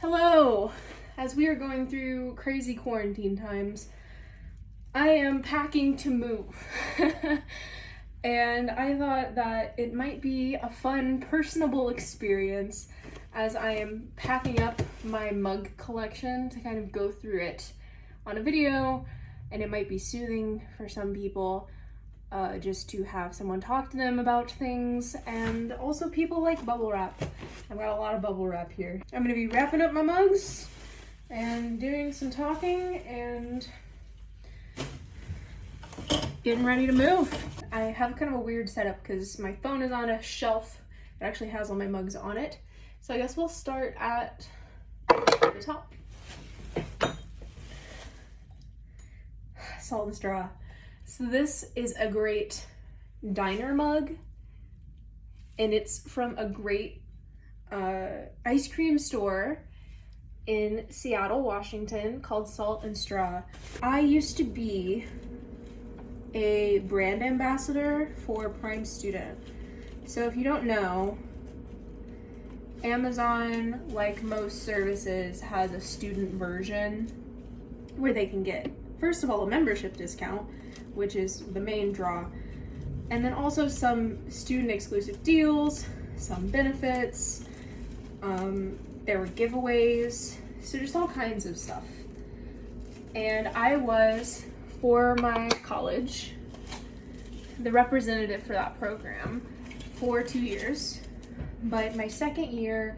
Hello! As we are going through crazy quarantine times, I am packing to move. And I thought that it might be a fun, personable experience as I am packing up my mug collection to kind of go through it on a video, and it might be soothing for some people. Just to have someone talk to them about things, and also people like bubble wrap. I've got a lot of bubble wrap here. I'm gonna be wrapping up my mugs and doing some talking and getting ready to move. I have kind of a weird setup because my phone is on a shelf that actually has all my mugs on it. So I guess we'll start at the top. Salt and straw. So this is a great diner mug, and it's from a great ice cream store in Seattle, Washington called Salt and Straw. I used to be a brand ambassador for Prime Student. So if you don't know, Amazon, like most services, has a student version where they can get, first of all, a membership discount, which is the main draw, and then also some student exclusive deals, some benefits, there were giveaways, so just all kinds of stuff. And I was, for my college, the representative for that program for 2 years, but my second year,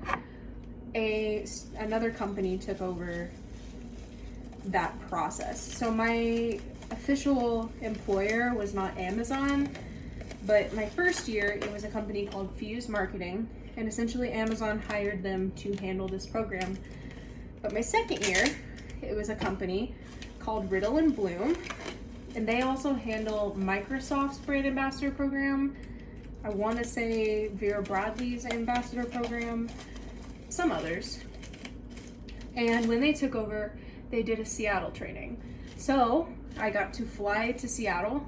another company took over that process. So my official employer was not Amazon, but my first year it was a company called Fuse Marketing, and essentially Amazon hired them to handle this program. But my second year it was a company called Riddle and Bloom, and they also handle Microsoft's brand ambassador program. I want to say Vera Bradley's ambassador program, some others. And when they took over, they did a Seattle training. So I got to fly to Seattle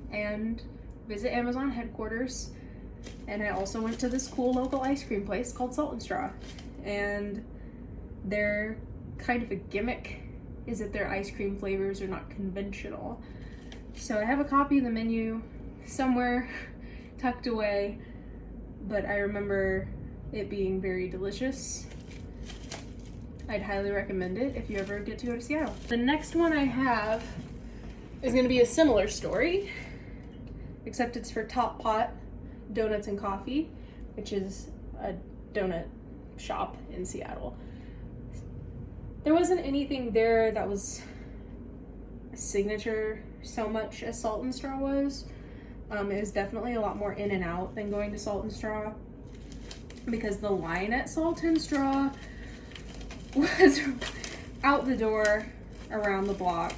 and visit Amazon headquarters, and I also went to this cool local ice cream place called Salt and Straw. And their kind of a gimmick is that their ice cream flavors are not conventional. So I have a copy of the menu somewhere tucked away, but I remember it being very delicious. I'd highly recommend it if you ever get to go to Seattle. The next one I have is going to be a similar story, except it's for Top Pot Donuts and Coffee, which is a donut shop in Seattle. There wasn't anything there that was a signature so much as Salt and Straw was. It was definitely a lot more in and out than going to Salt and Straw, because the line at Salt and Straw was out the door around the block.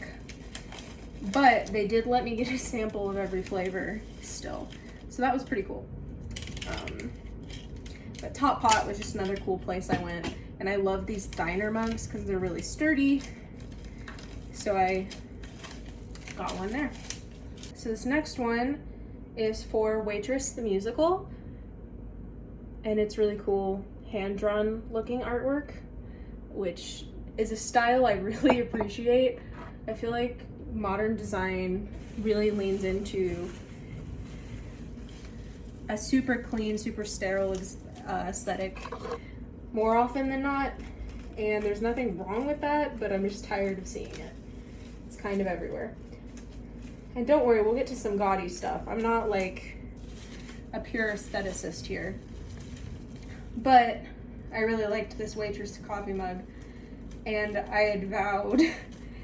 But they did let me get a sample of every flavor still. So that was pretty cool. But Top Pot was just another cool place I went. And I love these diner mugs because they're really sturdy. So I got one there. So this next one is for Waitress the musical. And it's really cool hand-drawn looking artwork, which is a style I really appreciate. I feel like modern design really leans into a super clean, super sterile aesthetic more often than not, and there's nothing wrong with that, but I'm just tired of seeing it. It's kind of everywhere. And don't worry, we'll get to some gaudy stuff. I'm not like a pure aestheticist here, but I really liked this Waitress coffee mug, and I had vowed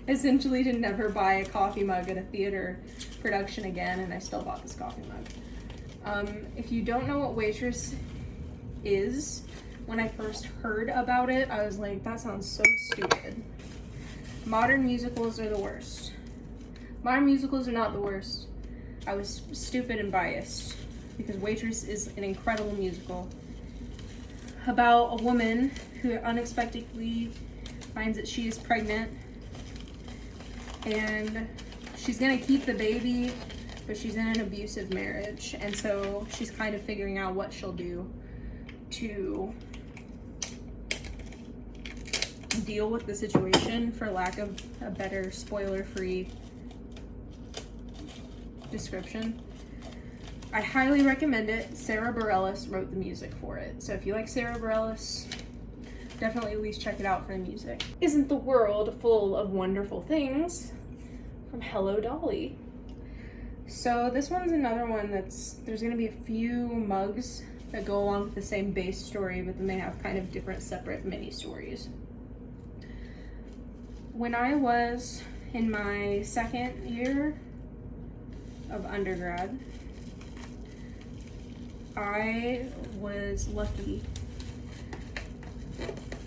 essentially to never buy a coffee mug at a theater production again, and I still bought this coffee mug. If you don't know what Waitress is, when I first heard about it, I was like, that sounds so stupid. Modern musicals are the worst. Modern musicals are not the worst. I was stupid and biased, because Waitress is an incredible musical about a woman who unexpectedly finds that she is pregnant, and she's gonna keep the baby, but she's in an abusive marriage, and so she's kind of figuring out what she'll do to deal with the situation, for lack of a better spoiler-free description. I highly recommend it. Sarah Bareilles wrote the music for it. So if you like Sarah Bareilles, definitely at least check it out for the music. Isn't the world full of wonderful things? From Hello Dolly. So this one's another one there's gonna be a few mugs that go along with the same base story, but then they have kind of different separate mini stories. When I was in my second year of undergrad, I was lucky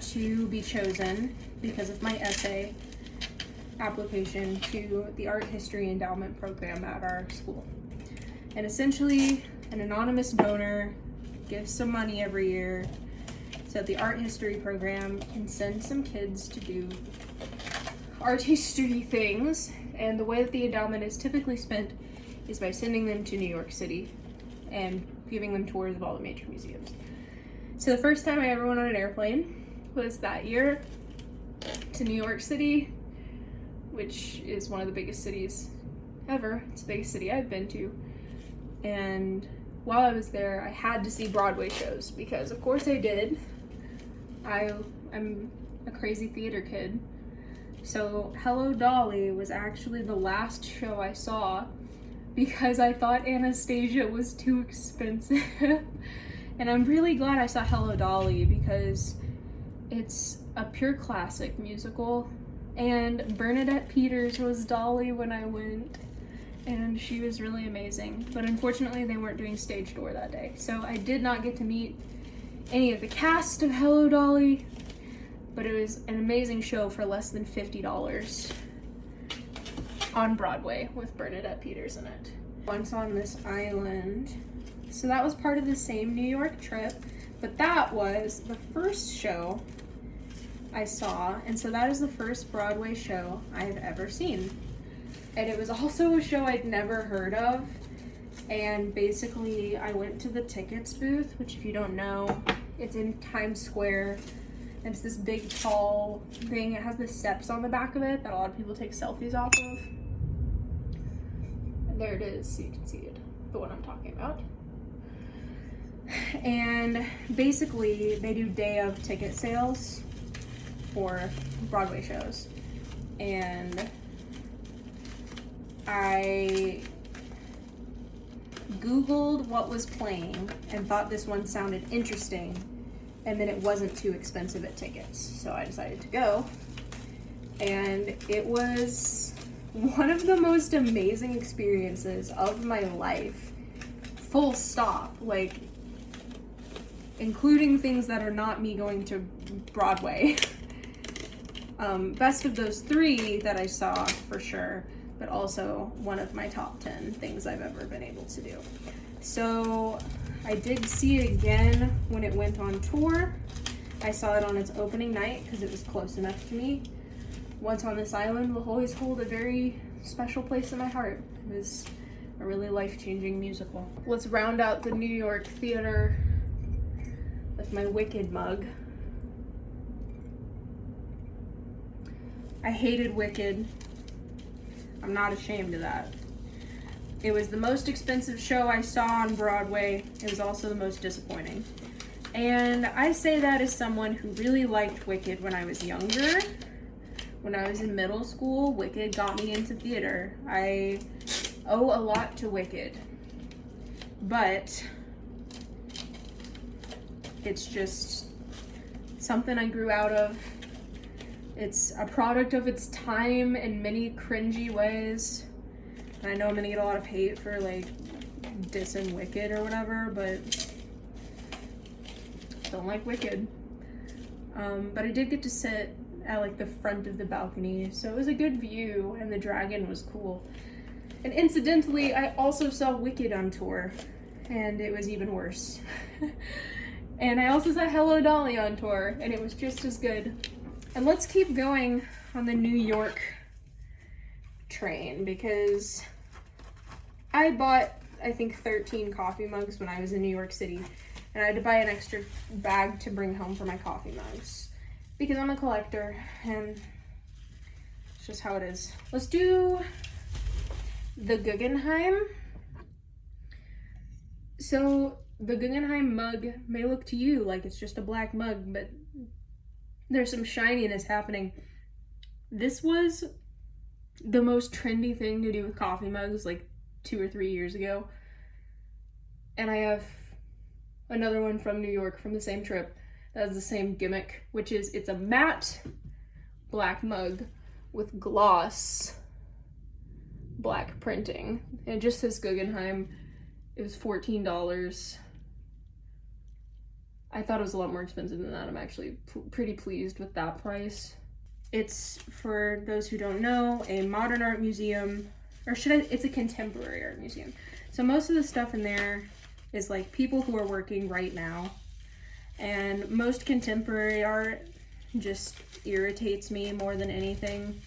to be chosen because of my essay application to the Art History Endowment Program at our school. And essentially, an anonymous donor gives some money every year so that the art history program can send some kids to do art history things. And the way that the endowment is typically spent is by sending them to New York City and giving them tours of all the major museums. So the first time I ever went on an airplane was that year to New York City, which is one of the biggest cities ever. It's the biggest city I've been to. And while I was there, I had to see Broadway shows because of course I did. I'm a crazy theater kid. So Hello Dolly was actually the last show I saw because I thought Anastasia was too expensive. And I'm really glad I saw Hello Dolly because it's a pure classic musical. And Bernadette Peters was Dolly when I went, and she was really amazing. But unfortunately, they weren't doing stage door that day, so I did not get to meet any of the cast of Hello Dolly, but it was an amazing show for less than $50 on Broadway with Bernadette Peters in it. Once on This Island. So that was part of the same New York trip, but that was the first show I saw, and so that is the first Broadway show I've ever seen. And it was also a show I'd never heard of, and basically I went to the tickets booth, which if you don't know, it's in Times Square, and it's this big tall thing. It has the steps on the back of it that a lot of people take selfies off of. And there it is, so you can see it, the one I'm talking about. And basically they do day of ticket sales for Broadway shows, and I Googled what was playing and thought this one sounded interesting, and then it wasn't too expensive at tickets, so I decided to go, and it was one of the most amazing experiences of my life, full stop, like including things that are not me going to Broadway. Best of those three that I saw for sure, but also one of my top 10 things I've ever been able to do. So I did see it again when it went on tour. I saw it on its opening night because it was close enough to me. Once on This Island will always hold a very special place in my heart. It was a really life-changing musical. Let's round out the New York theater with my Wicked mug. I hated Wicked. I'm not ashamed of that. It was the most expensive show I saw on Broadway. It was also the most disappointing. And I say that as someone who really liked Wicked when I was younger. When I was in middle school, Wicked got me into theater. I owe a lot to Wicked. But it's just something I grew out of. It's a product of its time in many cringy ways. And I know I'm gonna get a lot of hate for like dissing Wicked or whatever, but don't like Wicked. But I did get to sit at like the front of the balcony, so it was a good view, and the dragon was cool. And incidentally, I also saw Wicked on tour, and it was even worse. And I also saw Hello Dolly on tour, and it was just as good. And let's keep going on the New York train, because I bought, I think, 13 coffee mugs when I was in New York City, and I had to buy an extra bag to bring home for my coffee mugs. because I'm a collector and it's just how it is. Let's do the Guggenheim. So the Guggenheim mug may look to you like it's just a black mug, but there's some shininess happening. This was the most trendy thing to do with coffee mugs like 2 or 3 years ago. And I have another one from New York from the same trip that has the same gimmick, which is it's a matte black mug with gloss black printing. And it just says Guggenheim. It was $14. I thought it was a lot more expensive than that. I'm actually pretty pleased with that price. It's, for those who don't know, a modern art museum, or it's a contemporary art museum. So most of the stuff in there is like people who are working right now. And most contemporary art just irritates me more than anything.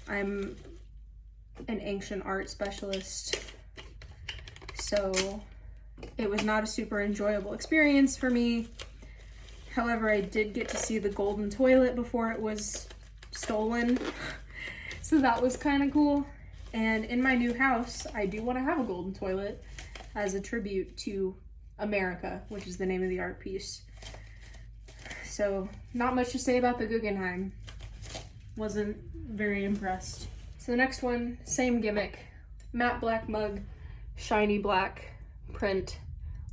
I'm an ancient art specialist, so it was not a super enjoyable experience for me. However, I did get to see the golden toilet before it was stolen, so that was kind of cool. And in my new house, I do want to have a golden toilet as a tribute to America, which is the name of the art piece. So, not much to say about the Guggenheim. Wasn't very impressed. So the next one, same gimmick. Matte black mug, shiny black print.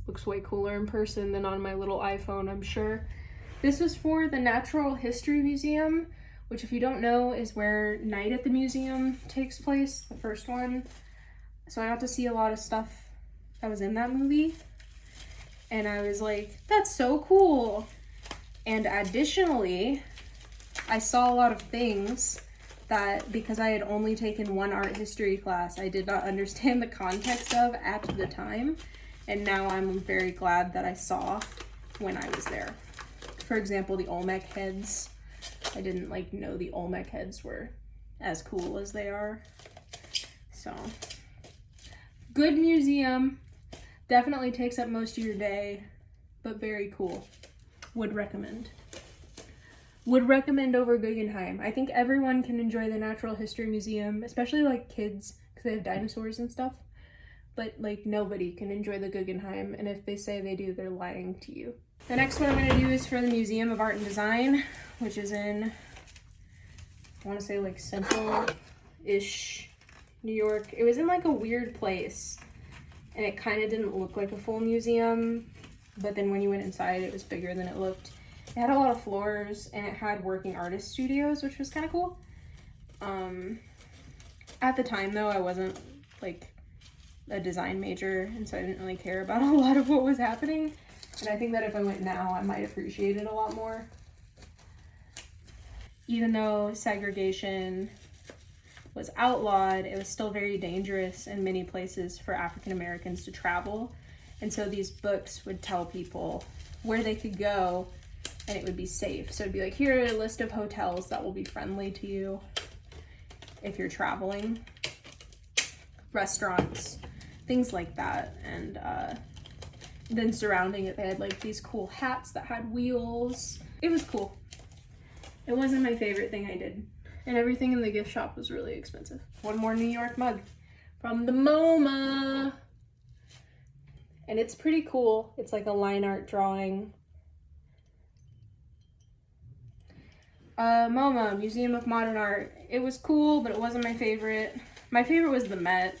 Looks way cooler in person than on my little iPhone, I'm sure. This was for the Natural History Museum, which, if you don't know, is where Night at the Museum takes place, the first one. So I got to see a lot of stuff that was in that movie. And I was like, that's so cool. And additionally, I saw a lot of things that, because I had only taken one art history class, I did not understand the context of at the time. And now I'm very glad that I saw when I was there. For example, the Olmec heads. I didn't know the Olmec heads were as cool as they are. So, good museum. Definitely takes up most of your day, but very cool. Would recommend. Would recommend over Guggenheim. I think everyone can enjoy the Natural History Museum, especially kids, because they have dinosaurs and stuff. But nobody can enjoy the Guggenheim, and if they say they do, they're lying to you. The next one I'm going to do is for the Museum of Art and Design, which is in, I want to say central-ish New York. It was in a weird place, and it kind of didn't look like a full museum, but then when you went inside, it was bigger than it looked. It had a lot of floors, and it had working artist studios, which was kind of cool. At the time, though, I wasn't a design major, and so I didn't really care about a lot of what was happening. And I think that if I went now, I might appreciate it a lot more. Even though segregation was outlawed, it was still very dangerous in many places for African Americans to travel. And so these books would tell people where they could go, and it would be safe. So it'd be here are a list of hotels that will be friendly to you if you're traveling. Restaurants, things like that. And then surrounding it, they had these cool hats that had wheels. It was cool. It wasn't my favorite thing I did. And everything in the gift shop was really expensive. One more New York mug from the MoMA. And it's pretty cool. It's a line art drawing. MoMA, Museum of Modern Art. It was cool, but it wasn't my favorite. My favorite was the Met,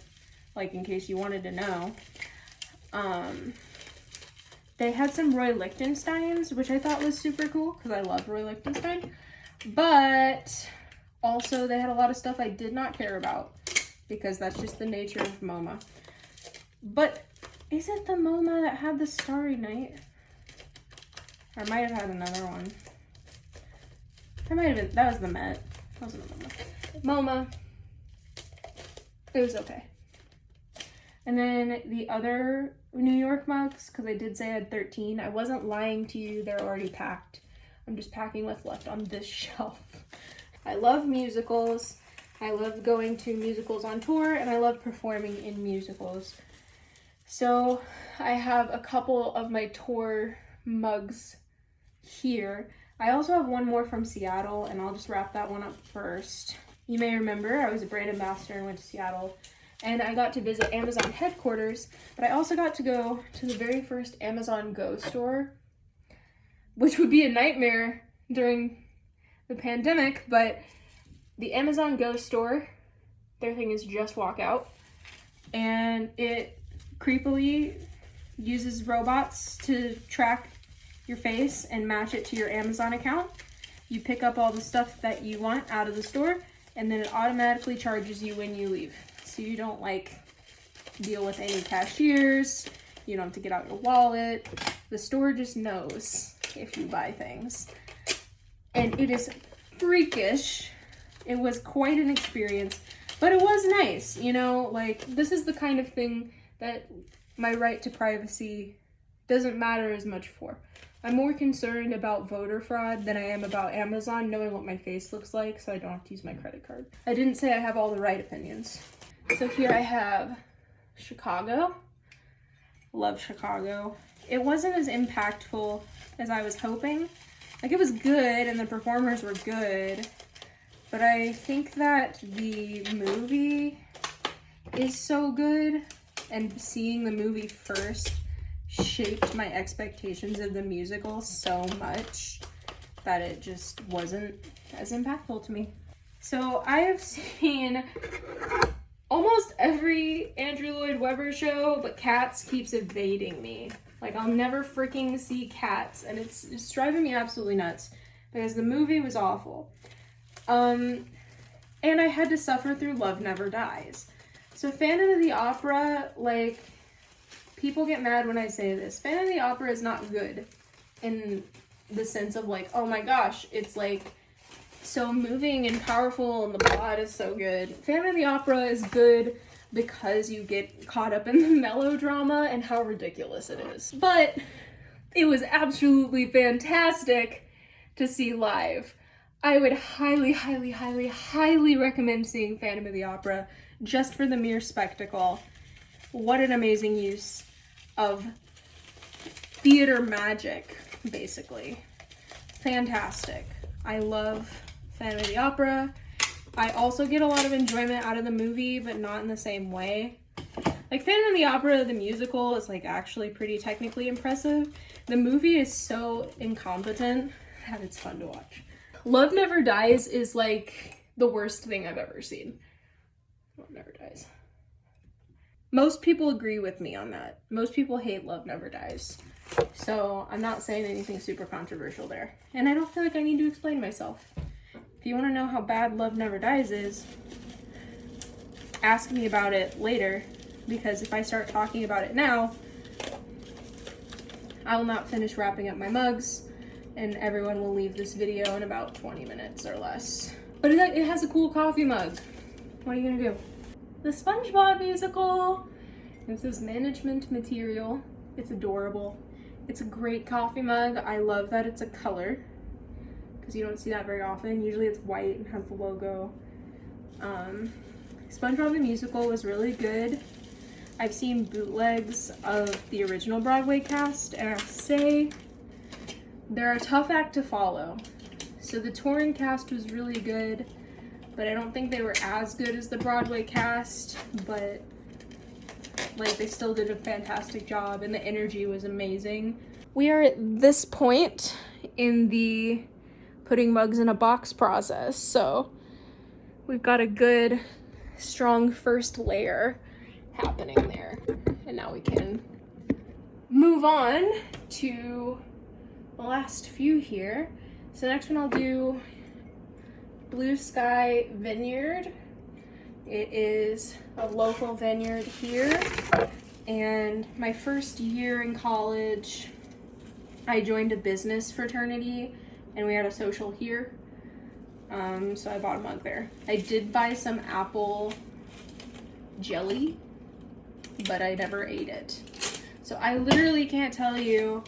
in case you wanted to know. They had some Roy Lichtensteins, which I thought was super cool, because I love Roy Lichtenstein. But also they had a lot of stuff I did not care about, because that's just the nature of MoMA. But is it the MoMA that had the Starry Night? Or I might have had another one. That was the Met. That wasn't the MoMA. It was okay. And then the other New York mugs, because I did say I had 13. I wasn't lying to you, they're already packed. I'm just packing what's left on this shelf. I love musicals. I love going to musicals on tour, and I love performing in musicals. So I have a couple of my tour mugs here. I also have one more from Seattle, and I'll just wrap that one up first. You may remember I was a brand ambassador and went to Seattle, and I got to visit Amazon headquarters, but I also got to go to the very first Amazon Go store, which would be a nightmare during the pandemic, but the Amazon Go store, their thing is just walk out, and it creepily uses robots to track your face and match it to your Amazon account. You pick up all the stuff that you want out of the store, and then it automatically charges you when you leave. So you don't like deal with any cashiers, you don't have to get out your wallet. The store just knows if you buy things. And it is freakish. It was quite an experience, but it was nice, you know, like this is the kind of thing that my right to privacy doesn't matter as much for. I'm more concerned about voter fraud than I am about Amazon knowing what my face looks like, so I don't have to use my credit card. I didn't say I have all the right opinions. So here I have Chicago. Love Chicago. It wasn't as impactful as I was hoping. Like, it was good and the performers were good, but I think that the movie is so good, and seeing the movie first shaped my expectations of the musical so much that it just wasn't as impactful to me. So I have seen almost every Andrew Lloyd Webber show, but Cats keeps evading me. Like, I'll never freaking see Cats, and it's driving me absolutely nuts because the movie was awful. And I had to suffer through Love Never Dies. So Phantom of the Opera, like, people get mad when I say this. Phantom of the Opera is not good in the sense of like, oh my gosh, it's like so moving and powerful and the plot is so good. Phantom of the Opera is good because you get caught up in the melodrama and how ridiculous it is. But it was absolutely fantastic to see live. I would highly, highly, highly, highly recommend seeing Phantom of the Opera just for the mere spectacle. What an amazing use of theater magic, basically. Fantastic. I love Phantom of the Opera. I also get a lot of enjoyment out of the movie, but not in the same way. Like, Phantom of the Opera, the musical, is like actually pretty technically impressive. The movie is so incompetent that it's fun to watch. Love Never Dies is like the worst thing I've ever seen. Love Never Dies. Most people agree with me on that. Most people hate Love Never Dies. So I'm not saying anything super controversial there. And I don't feel like I need to explain myself. If you want to know how bad Love Never Dies is, ask me about it later. Because if I start talking about it now, I will not finish wrapping up my mugs. And everyone will leave this video in about 20 minutes or less. But it has a cool coffee mug. What are you gonna do? The SpongeBob musical. This is management material. It's adorable. It's a great coffee mug. I love that it's a color because you don't see that very often. Usually it's white and has the logo. SpongeBob the musical was really good. I've seen bootlegs of the original Broadway cast, and I have to say, they're a tough act to follow. So the touring cast was really good, but I don't think they were as good as the Broadway cast, but like they still did a fantastic job and the energy was amazing. We are at this point in the putting mugs in a box process, so we've got a good strong first layer happening there, and now we can move on to the last few here. So next one I'll do Blue Sky Vineyard. It is a local vineyard here, and my first year in college I joined a business fraternity and we had a social here, so I bought a mug there. I did buy some apple jelly, but I never ate it, so I literally can't tell you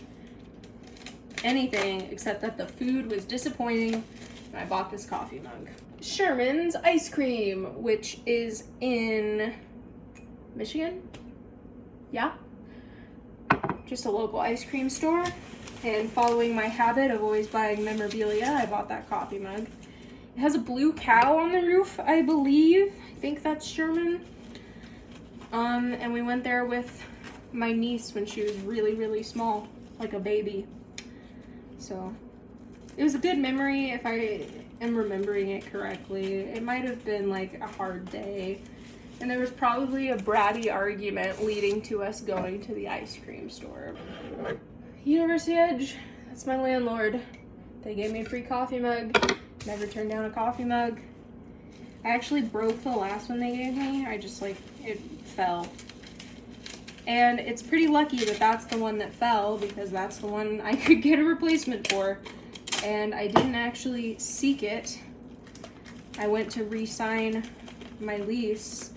anything except that the food was disappointing and I bought this coffee mug. Sherman's Ice Cream, which is in Michigan. Yeah, just a local ice cream store. And following my habit of always buying memorabilia, I bought that coffee mug. It has a blue cow on the roof, I believe. I think that's German. And we went there with my niece when she was really, really small, like a baby. So it was a good memory if I am remembering it correctly. It might have been like a hard day. And there was probably a bratty argument leading to us going to the ice cream store. University Edge, that's my landlord. They gave me a free coffee mug. Never turned down a coffee mug. I actually broke the last one they gave me. It fell. And it's pretty lucky that that's the one that fell because that's the one I could get a replacement for. And I didn't actually seek it. I went to re-sign my lease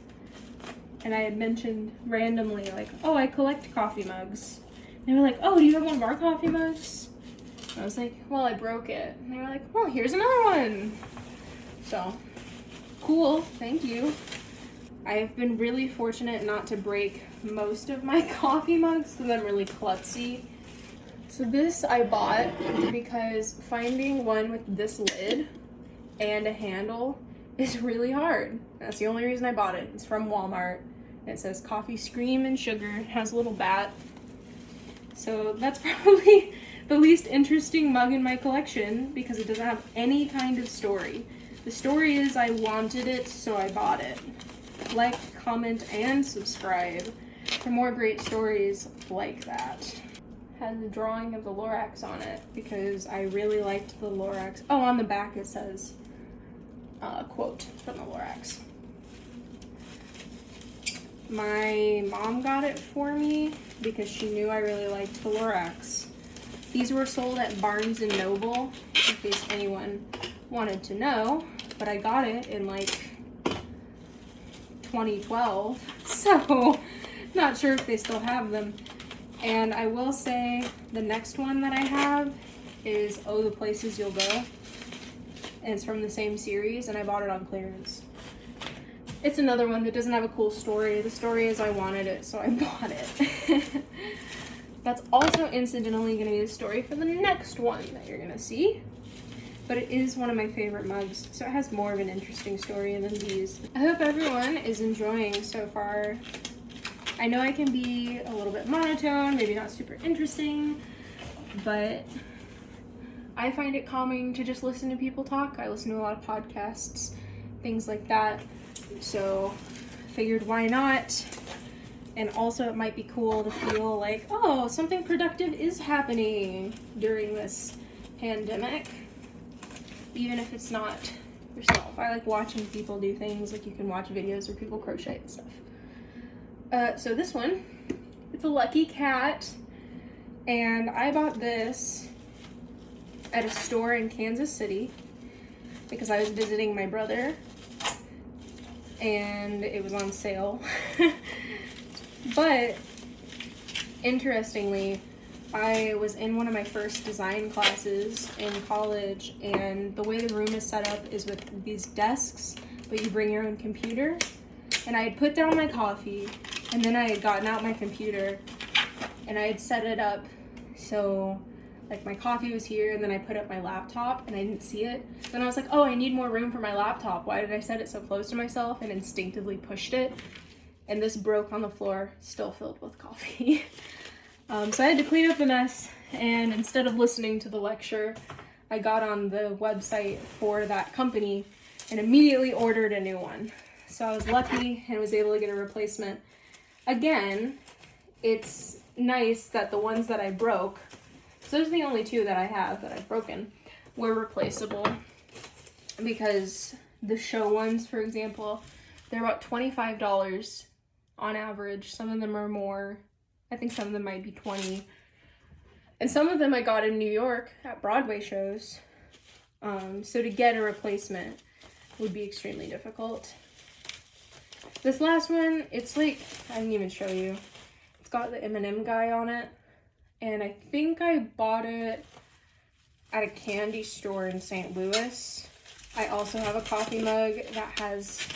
and I had mentioned randomly like, oh, I collect coffee mugs. And they were like, oh, do you have one of our coffee mugs? I was like, well, I broke it. And they were like, well, here's another one. So, cool, thank you. I've been really fortunate not to break most of my coffee mugs because I'm really klutzy. So this I bought because finding one with this lid and a handle is really hard. That's the only reason I bought it. It's from Walmart. It says coffee, scream, and sugar. It has a little bat. So that's probably the least interesting mug in my collection because it doesn't have any kind of story. The story is I wanted it, so I bought it. Like, comment, and subscribe for more great stories like that. Has a drawing of the Lorax on it because I really liked the Lorax. Oh, on the back it says quote from the Lorax. My mom got it for me because she knew I really liked the Lorax. These were sold at Barnes & Noble, in case anyone wanted to know, but I got it in like 2012, so not sure if they still have them. And I will say the next one that I have is Oh, the Places You'll Go. And it's from the same series, and I bought it on clearance. It's another one that doesn't have a cool story. The story is I wanted it, so I bought it. That's also incidentally going to be the story for the next one that you're going to see. But it is one of my favorite mugs, so it has more of an interesting story than these. I hope everyone is enjoying so far. I know I can be a little bit monotone, maybe not super interesting, but I find it calming to just listen to people talk. I listen to a lot of podcasts, things like that. So figured why not? And also it might be cool to feel like, oh, something productive is happening during this pandemic, even if it's not yourself. I like watching people do things, like you can watch videos where people crochet and stuff. So this one, it's a Lucky Cat, and I bought this at a store in Kansas City because I was visiting my brother and it was on sale. But interestingly, I was in one of my first design classes in college, and the way the room is set up is with these desks, but you bring your own computer. And I had put down my coffee, and then I had gotten out my computer, and I had set it up so like my coffee was here, and then I put up my laptop, and I didn't see it. Then I was like, oh, I need more room for my laptop. Why did I set it so close to myself? And instinctively pushed it, and this broke on the floor, still filled with coffee. So I had to clean up the mess, and instead of listening to the lecture, I got on the website for that company and immediately ordered a new one. So I was lucky and was able to get a replacement. Again, it's nice that the ones that I broke, so those are the only two that I have that I've broken, were replaceable, because the show ones, for example, they're about $25 on average. Some of them are more. I think some of them might be 20. And some of them I got in New York at Broadway shows. So to get a replacement would be extremely difficult. This last one, it's like, I didn't even show you. It's got the M&M guy on it. And I think I bought it at a candy store in St. Louis. I also have a coffee mug that has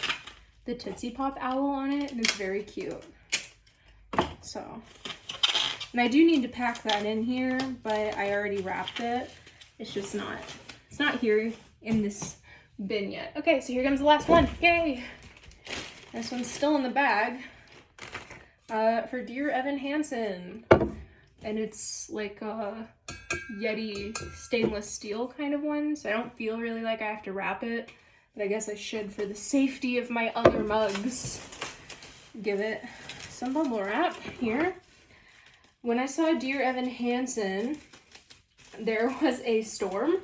the Tootsie Pop owl on it, and it's very cute. So And I do need to pack that in here, but I already wrapped it. It's not here in this bin yet. Okay, so here comes the last one. Yay! This one's still in the bag. For dear Evan Hansen. And it's like a Yeti stainless steel kind of one, so I don't feel really like I have to wrap it, but I guess I should for the safety of my other mugs. Give it some bubble wrap here. When I saw Dear Evan Hansen, there was a storm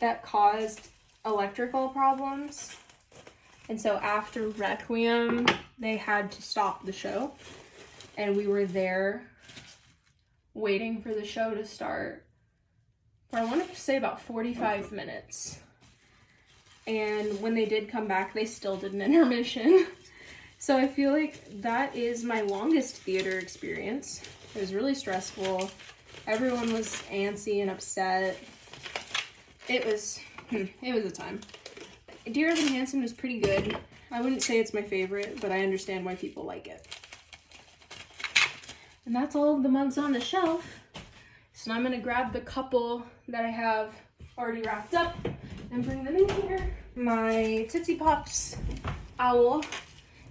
that caused electrical problems. And so after Requiem, they had to stop the show. And we were there waiting for the show to start for, I want to say, about 45 minutes. And when they did come back, they still did an intermission. So I feel like that is my longest theater experience. It was really stressful. Everyone was antsy and upset. It was a time. Dear Evan Hansen was pretty good. I wouldn't say it's my favorite, but I understand why people like it. And that's all of the mugs on the shelf. So now I'm gonna grab the couple that I have already wrapped up and bring them in here. My Tootsie Pops owl.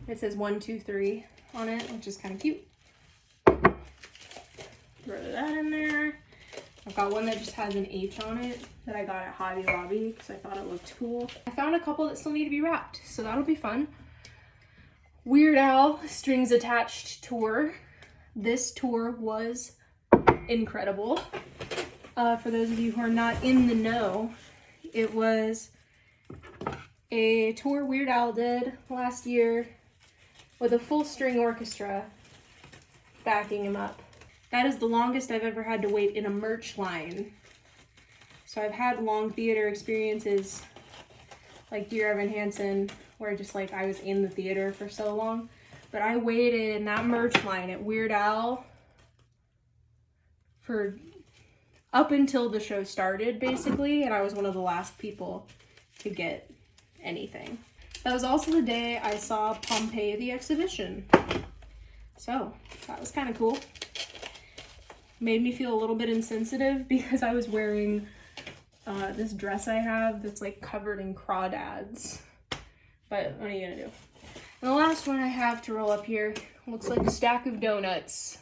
It says 1, 2, 3 on it, which is kind of cute. Throw that in there. I've got one that just has an H on it that I got at Hobby Lobby because I thought it looked cool. I found a couple that still need to be wrapped, so that'll be fun. Weird Al Strings Attached tour. This tour was incredible. For those of you who are not in the know, it was a tour Weird Al did last year with a full string orchestra backing him up. That is the longest I've ever had to wait in a merch line. So I've had long theater experiences like Dear Evan Hansen, where just like I was in the theater for so long. But I waited in that merch line at Weird Al for up until the show started, basically, and I was one of the last people to get anything. That was also the day I saw Pompeii the exhibition. So that was kind of cool. Made me feel a little bit insensitive because I was wearing this dress I have that's like covered in crawdads. But what are you gonna do? And the last one I have to roll up here looks like a stack of donuts.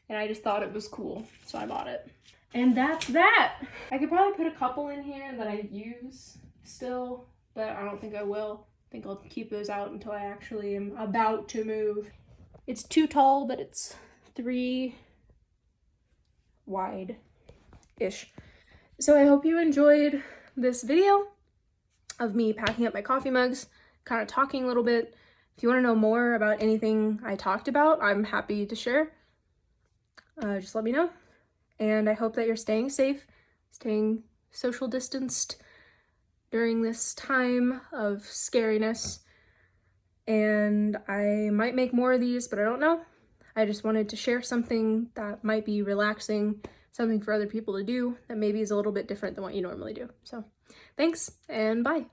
And I just thought it was cool, so I bought it. And that's that! I could probably put a couple in here that I use still, but I don't think I will. I think I'll keep those out until I actually am about to move. It's 2 tall, but it's 3 wide-ish. So I hope you enjoyed this video of me packing up my coffee mugs, kind of talking a little bit. If you want to know more about anything I talked about, I'm happy to share. Just let me know. And I hope that you're staying safe, staying social distanced during this time of scariness. And I might make more of these, but I don't know. I just wanted to share something that might be relaxing, something for other people to do that maybe is a little bit different than what you normally do. So thanks and bye.